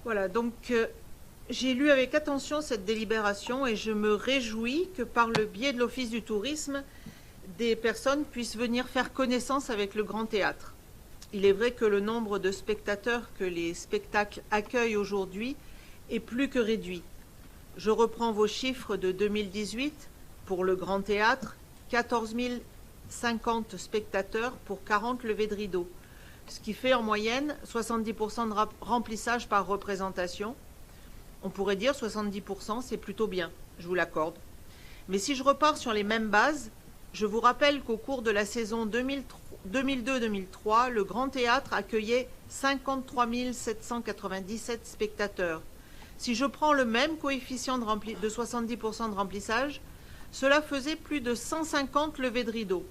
Voilà, donc j'ai lu avec attention cette délibération et je me réjouis que par le biais de l'Office du tourisme, des personnes puissent venir faire connaissance avec le Grand Théâtre. Il est vrai que le nombre de spectateurs que les spectacles accueillent aujourd'hui est plus que réduit. Je reprends vos chiffres de 2018 pour le Grand Théâtre, 14 050 spectateurs pour 40 levées de rideau, ce qui fait en moyenne 70% de remplissage par représentation. On pourrait dire 70%, c'est plutôt bien, je vous l'accorde. Mais si je repars sur les mêmes bases, je vous rappelle qu'au cours de la saison 2002-2003, le Grand Théâtre accueillait 53 797 spectateurs. Si je prends le même coefficient de 70% de remplissage, cela faisait plus de 150 levées de rideau.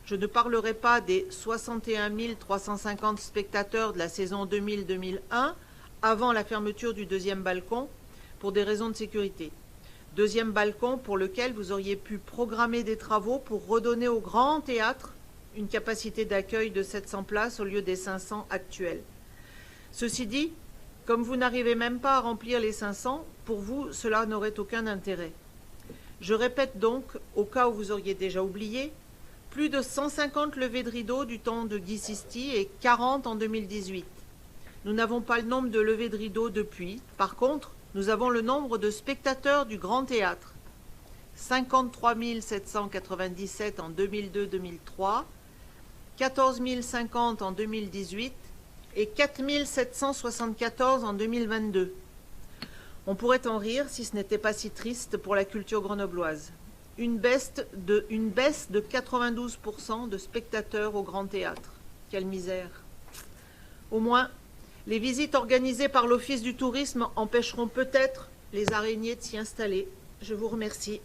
Je ne parlerai pas des 61 350 spectateurs de la saison 2000-2001, avant la fermeture du deuxième balcon, pour des raisons de sécurité. Deuxième balcon pour lequel vous auriez pu programmer des travaux pour redonner au Grand Théâtre une capacité d'accueil de 700 places au lieu des 500 actuelles. Ceci dit, comme vous n'arrivez même pas à remplir les 500, pour vous, cela n'aurait aucun intérêt. Je répète donc, au cas où vous auriez déjà oublié, plus de 150 levées de rideau du temps de Guy Sisti et 40 en 2018. Nous n'avons pas le nombre de levées de rideau depuis. Par contre, nous avons le nombre de spectateurs du Grand Théâtre. 53 797 en 2002-2003, 14 050 en 2018 et 4 774 en 2022. On pourrait en rire si ce n'était pas si triste pour la culture grenobloise. Une baisse de 92% de spectateurs au Grand Théâtre. Quelle misère. Au moins, les visites organisées par l'Office du tourisme empêcheront peut-être les araignées de s'y installer. Je vous remercie.